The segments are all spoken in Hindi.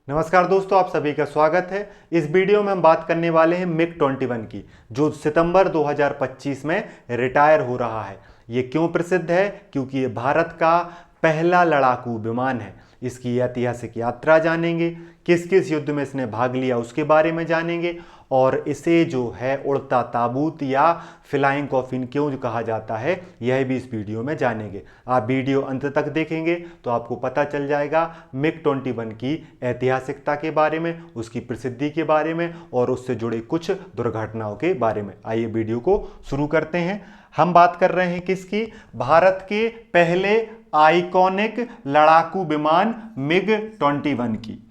नमस्कार दोस्तों, आप सभी का स्वागत है। इस वीडियो में हम बात करने वाले हैं मिग-21 की, जो सितंबर 2025 में रिटायर हो रहा है। ये क्यों प्रसिद्ध है? क्योंकि ये भारत का पहला लड़ाकू विमान है। इसकी ऐतिहासिक यात्रा जानेंगे, किस किस युद्ध में इसने भाग लिया उसके बारे में जानेंगे, और इसे जो है उड़ता ताबूत या फ्लाइंग कॉफिन क्यों कहा जाता है, यह भी इस वीडियो में जानेंगे। आप वीडियो अंत तक देखेंगे तो आपको पता चल जाएगा मिग-21 की ऐतिहासिकता के बारे में, उसकी प्रसिद्धि के बारे में और उससे जुड़े कुछ दुर्घटनाओं के बारे में। आइए वीडियो को शुरू करते हैं। हम बात कर रहे हैं किसकी? भारत के पहले आइकॉनिक लड़ाकू विमान मिग-21 की।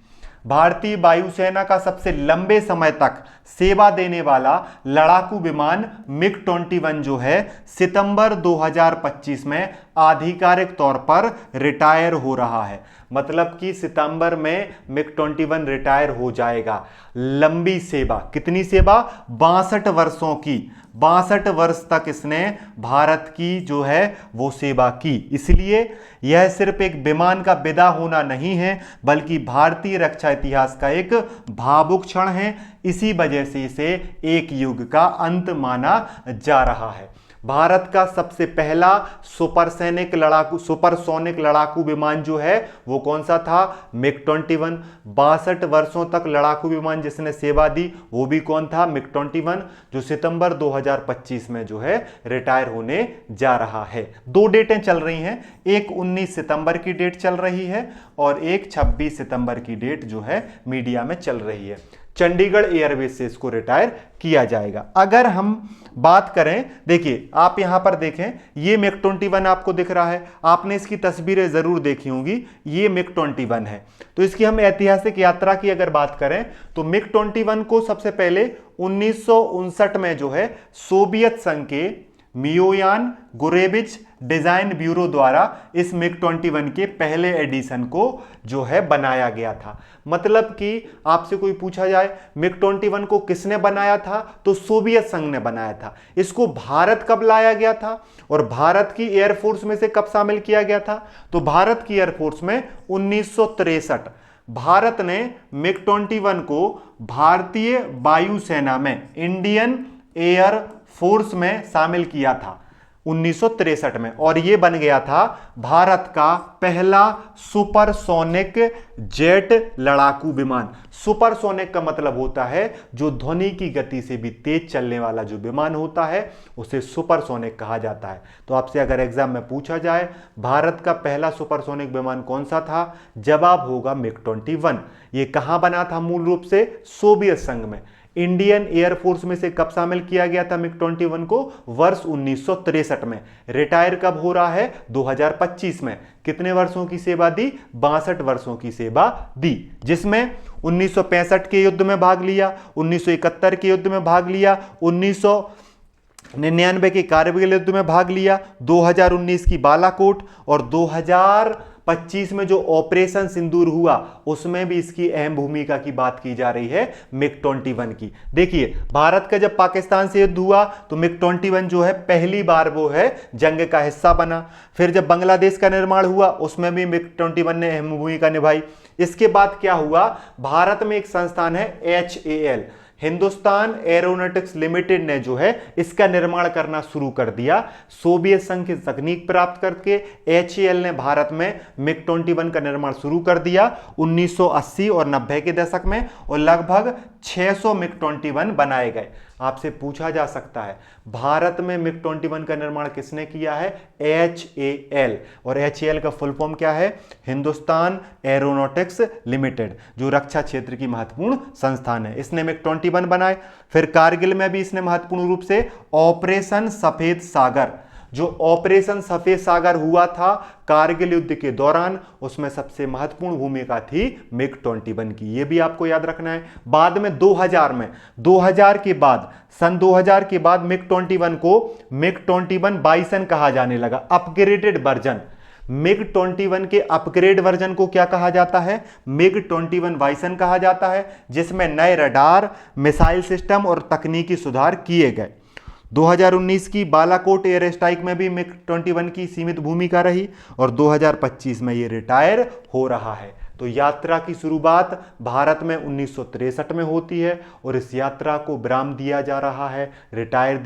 भारतीय वायुसेना का सबसे लंबे समय तक सेवा देने वाला लड़ाकू विमान मिग-21 जो है सितंबर 2025 में आधिकारिक तौर पर रिटायर हो रहा है। मतलब कि सितंबर में मिग-21 रिटायर हो जाएगा। लंबी सेवा, कितनी सेवा? 62 वर्षों की। 62 वर्ष तक इसने भारत की जो है वो सेवा की। इसलिए यह सिर्फ एक विमान का विदा होना नहीं है, बल्कि भारतीय रक्षा इतिहास का एक भावुक क्षण है। इसी वजह से इसे एक युग का अंत माना जा रहा है। भारत का सबसे पहला सुपरसोनिक लड़ाकू विमान जो है वो कौन सा था? मिग-21। 62 वर्षों तक लड़ाकू विमान जिसने सेवा दी वो भी कौन था? मिग-21, जो सितंबर 2025 में जो है रिटायर होने जा रहा है। दो डेटें चल रही हैं, एक 19 सितंबर की डेट चल रही है और एक 26 सितंबर की डेट जो है मीडिया में चल रही है। चंडीगढ़ एयरबेस से इसको रिटायर किया जाएगा। अगर हम बात करें, देखिए आप यहां पर देखें, ये मिग-21 आपको दिख रहा है, आपने इसकी तस्वीरें जरूर देखी होंगी। ये मिग-21 है। तो इसकी हम ऐतिहासिक यात्रा की अगर बात करें तो मिग-21 को सबसे पहले 1959 में जो है सोवियत संघ के मियोयान गुरेविच डिजाइन ब्यूरो द्वारा इस मिग-21 के पहले एडिशन को जो है बनाया गया था। मतलब कि आपसे कोई पूछा जाए मिग-21 को किसने बनाया था, तो सोवियत संघ ने बनाया था। इसको भारत कब लाया गया था और भारत की एयरफोर्स में से कब शामिल किया गया था? तो भारत की एयरफोर्स में 1963 भारत ने मिग-21 को भारतीय वायुसेना में, इंडियन एयर फोर्स में शामिल किया था 1963 में, और यह बन गया था भारत का पहला सुपरसोनिक जेट लड़ाकू विमान। सुपरसोनिक का मतलब होता है जो ध्वनि की गति से भी तेज चलने वाला जो विमान होता है उसे सुपरसोनिक कहा जाता है। तो आपसे अगर एग्जाम में पूछा जाए भारत का पहला सुपरसोनिक विमान कौन सा था, जवाब होगा मिग-21। ये कहां बना था? मूल रूप से सोवियत संघ में। इंडियन एयरफोर्स में से कब शामिल किया गया था मिग-21 को? वर्ष 1963 में। रिटायर कब हो रहा है? 2025 में। कितने वर्षों की सेवा दी? 62 वर्षों की सेवा दी, जिसमें 1965 के युद्ध में भाग लिया, 1971 के युद्ध में भाग लिया, 1999 के कारगिल युद्ध में भाग लिया, 2019 की बालाकोट और 2025 में जो ऑपरेशन सिंदूर हुआ उसमें भी इसकी अहम भूमिका की बात की जा रही है मिग-21 की। देखिए भारत का जब पाकिस्तान से युद्ध हुआ तो मिग-21 जो है पहली बार वो है जंग का हिस्सा बना। फिर जब बांग्लादेश का निर्माण हुआ उसमें भी मिग-21 ने अहम भूमिका निभाई। इसके बाद क्या हुआ? भारत में एक संस्थान है HAL, हिंदुस्तान एरोनॉटिक्स लिमिटेड ने जो है इसका निर्माण करना शुरू कर दिया। सोवियत संघ की तकनीक प्राप्त करके HAL ने भारत में मिग-21 का निर्माण शुरू कर दिया 1980 और 90 के दशक में, और लगभग 600 मिग-21 बनाए गए। आपसे पूछा जा सकता है भारत में मिग-21 का निर्माण किसने किया है? HAL, और HAL का फुल फॉर्म क्या है? हिंदुस्तान एरोनॉटिक्स लिमिटेड, जो रक्षा क्षेत्र की महत्वपूर्ण संस्थान है। इसने मिग-21 बनाए। फिर कारगिल में भी इसने महत्वपूर्ण रूप से ऑपरेशन सफेद सागर, जो ऑपरेशन सफेद सागर हुआ था कारगिल युद्ध के दौरान, उसमें सबसे महत्वपूर्ण भूमिका थी मिग-21 की। यह भी आपको याद रखना है। बाद में 2000 के बाद, सन 2000 के बाद मिग-21 को मिग-21 बाइसन कहा जाने लगा, अपग्रेडेड वर्जन। मिग-21 के अपग्रेड वर्जन को क्या कहा जाता है? मिग-21 बाइसन कहा जाता है, जिसमें नए रडार, मिसाइल सिस्टम और तकनीकी सुधार किए गए। 2019 की बालाकोट एयर स्ट्राइक में भी मिग-21 की सीमित भूमिका रही और 2025 में ये रिटायर हो रहा है। तो यात्रा की शुरुआत भारत में 1963 में होती है और इस यात्रा को विराम दिया जा रहा है, रिटायर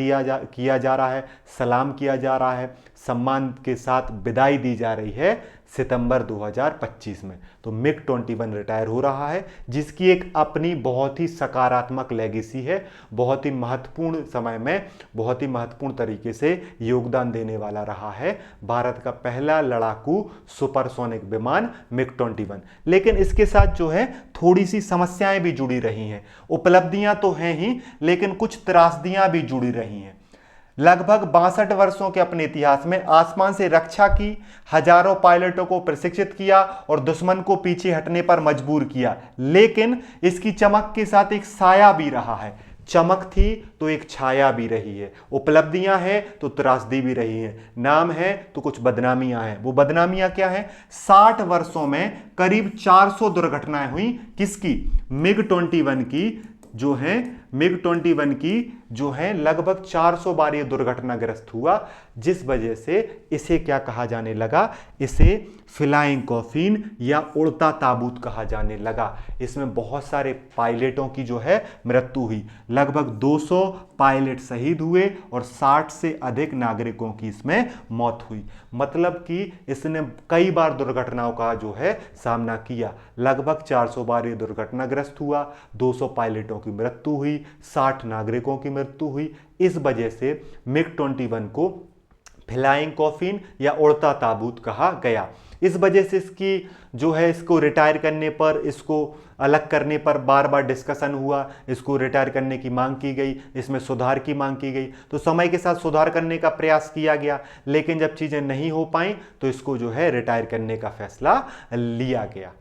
किया जा रहा है, सलाम किया जा रहा है, सम्मान के साथ विदाई दी जा रही है सितंबर 2025 में। तो मिग 21 रिटायर हो रहा है, जिसकी एक अपनी बहुत ही सकारात्मक लेगेसी है, बहुत ही महत्वपूर्ण समय में बहुत ही महत्वपूर्ण तरीके से योगदान देने वाला रहा है भारत का पहला लड़ाकू सुपरसोनिक विमान मिग 21। लेकिन इसके साथ जो है थोड़ी सी समस्याएं भी जुड़ी रही हैं। उपलब्धियां तो हैं ही, लेकिन कुछ त्रासदियां भी जुड़ी रही हैं। लगभग 62 वर्षों के अपने इतिहास में आसमान से रक्षा की, हजारों पायलटों को प्रशिक्षित किया और दुश्मन को पीछे हटने पर मजबूर किया, लेकिन इसकी चमक के साथ एक साया भी रहा है। चमक थी तो एक छाया भी रही है, उपलब्धियां हैं तो त्रासदी भी रही है, नाम है तो कुछ बदनामियां हैं। वो बदनामियां क्या हैं? 60 वर्षों में करीब 400 दुर्घटनाएं हुई। किसकी? मिग 21 की जो है, मिग 21 की जो है लगभग 400 बार ये दुर्घटनाग्रस्त हुआ, जिस वजह से इसे क्या कहा जाने लगा? इसे फ्लाइंग कॉफिन या उड़ता ताबूत कहा जाने लगा। इसमें बहुत सारे पायलटों की जो है मृत्यु हुई, लगभग 200 पायलट शहीद हुए और 60 से अधिक नागरिकों की इसमें मौत हुई। मतलब कि इसने कई बार दुर्घटनाओं का जो है सामना किया। लगभग 400 बार ये दुर्घटनाग्रस्त हुआ, 200 पायलटों की मृत्यु हुई, 60 नागरिकों की मृत्यु हुई। इस वजह से मिग 21 को फ्लाइंग कॉफिन या उड़ता ताबूत कहा गया। इस वजह से इसकी जो है, इसको रिटायर करने पर, इसको अलग करने पर बार बार डिस्कशन हुआ, इसको रिटायर करने की मांग की गई, इसमें सुधार की मांग की गई। तो समय के साथ सुधार करने का प्रयास किया गया, लेकिन जब चीज़ें नहीं हो पाई तो इसको जो है रिटायर करने का फैसला लिया गया।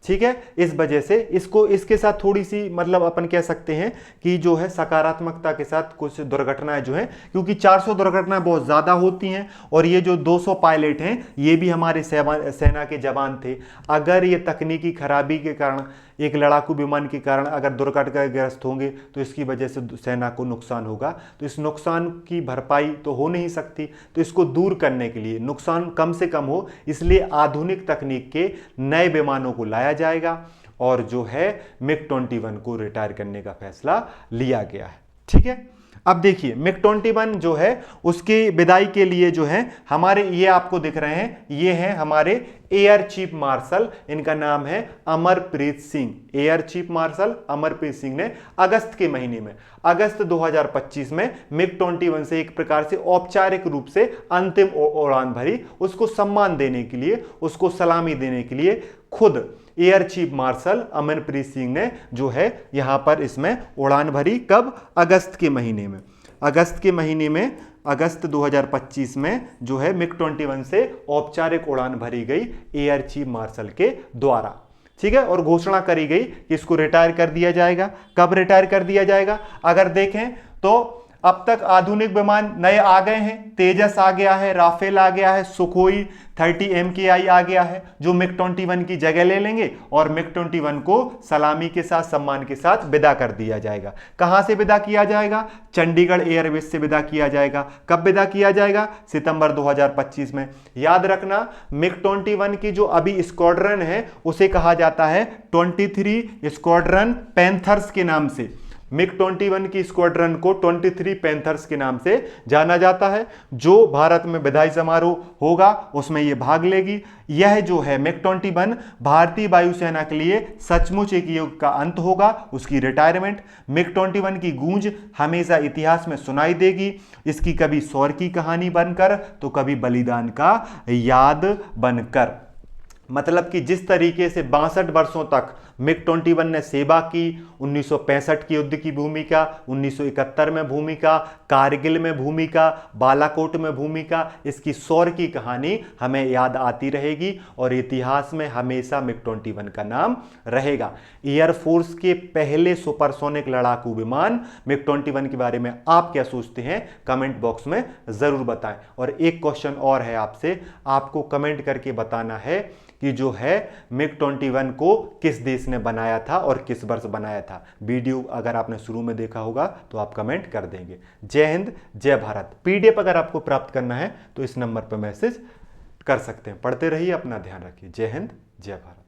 ठीक है, इस वजह से इसको, इसके साथ थोड़ी सी मतलब अपन कह सकते हैं कि जो है सकारात्मकता के साथ कुछ दुर्घटनाएं जो हैं, क्योंकि 400 दुर्घटनाएं बहुत ज़्यादा होती हैं और ये जो 200 पायलट हैं ये भी हमारे सेना के जवान थे। अगर ये तकनीकी खराबी के कारण, एक लड़ाकू विमान के कारण अगर दुर्घटनाग्रस्त होंगे तो इसकी वजह से सेना को नुकसान होगा। तो इस नुकसान की भरपाई तो हो नहीं सकती, तो इसको दूर करने के लिए, नुकसान कम से कम हो, इसलिए आधुनिक तकनीक के नए विमानों को लाया जाएगा और जो है मिग 21 को रिटायर करने का फैसला लिया गया है। ठीक है, अब देखिए मिग 21 जो है उसकी विदाई के लिए जो है हमारे, ये आपको दिख रहे हैं, ये हैं हमारे एयर चीफ मार्शल, इनका नाम है Amarpreet Singh. Air chief marshal Amarpreet Singh ने अगस्त के महीने में, अगस्त 2025 में मिग 21 से एक प्रकार से औपचारिक रूप से अंतिम उड़ान भरी। उसको सम्मान देने के लिए, उसको सलामी देने के लिए खुद air chief marshal Amarpreet Singh ने जो है यहां पर इसमें उड़ान भरी। कब? अगस्त के महीने में। अगस्त के महीने में, अगस्त 2025 में जो है मिग 21 से औपचारिक उड़ान भरी गई एयर चीफ मार्शल के द्वारा। ठीक है, और घोषणा करी गई कि इसको रिटायर कर दिया जाएगा। कब रिटायर कर दिया जाएगा? अगर देखें तो अब तक आधुनिक विमान नए आ गए हैं, तेजस आ गया है, राफेल आ गया है, सुखोई 30 MKI आ गया है, जो मिग 21 की जगह ले लेंगे और मिग 21 को सलामी के साथ, सम्मान के साथ विदा कर दिया जाएगा। कहां से विदा किया जाएगा? चंडीगढ़ एयरबेस से विदा किया जाएगा। कब विदा किया जाएगा? सितंबर 2025 में। याद रखना, मिग 21 की जो अभी स्क्वाड्रन है उसे कहा जाता है 23 स्क्वाड्रन पैंथर्स के नाम से। मिग 21 की स्क्वाड्रन को 23 पैंथर्स के नाम से जाना जाता है। जो भारत में विदाई समारोह होगा उसमें यह भाग लेगी। यह जो है मिग 21 भारतीय वायुसेना के लिए सचमुच एक युग का अंत होगा, उसकी रिटायरमेंट। मिग 21 की गूंज हमेशा इतिहास में सुनाई देगी, इसकी कभी शौर्य की कहानी बनकर तो कभी बलिदान का याद बनकर। मतलब कि जिस तरीके से 62 वर्षों तक मिग 21 ने सेवा की, 1965 की युद्ध की भूमिका, 1971 में भूमिका, कारगिल में भूमिका, बालाकोट में भूमिका, इसकी शौर्य की कहानी हमें याद आती रहेगी और इतिहास में हमेशा मिग 21 का नाम रहेगा। एयरफोर्स के पहले सुपरसोनिक लड़ाकू विमान मिग 21 के बारे में आप क्या सोचते हैं? कमेंट बॉक्स में जरूर बताएं। और एक क्वेश्चन और है आपसे, आपको कमेंट करके बताना है कि जो है मिग 21 को किस देश ने बनाया था और किस वर्ष बनाया था। वीडियो अगर आपने शुरू में देखा होगा तो आप कमेंट कर देंगे। जय हिंद, जय भारत। PDF अगर आपको प्राप्त करना है तो इस नंबर पर मैसेज कर सकते हैं। पढ़ते रहिए, अपना ध्यान रखिए। जय हिंद, जय भारत।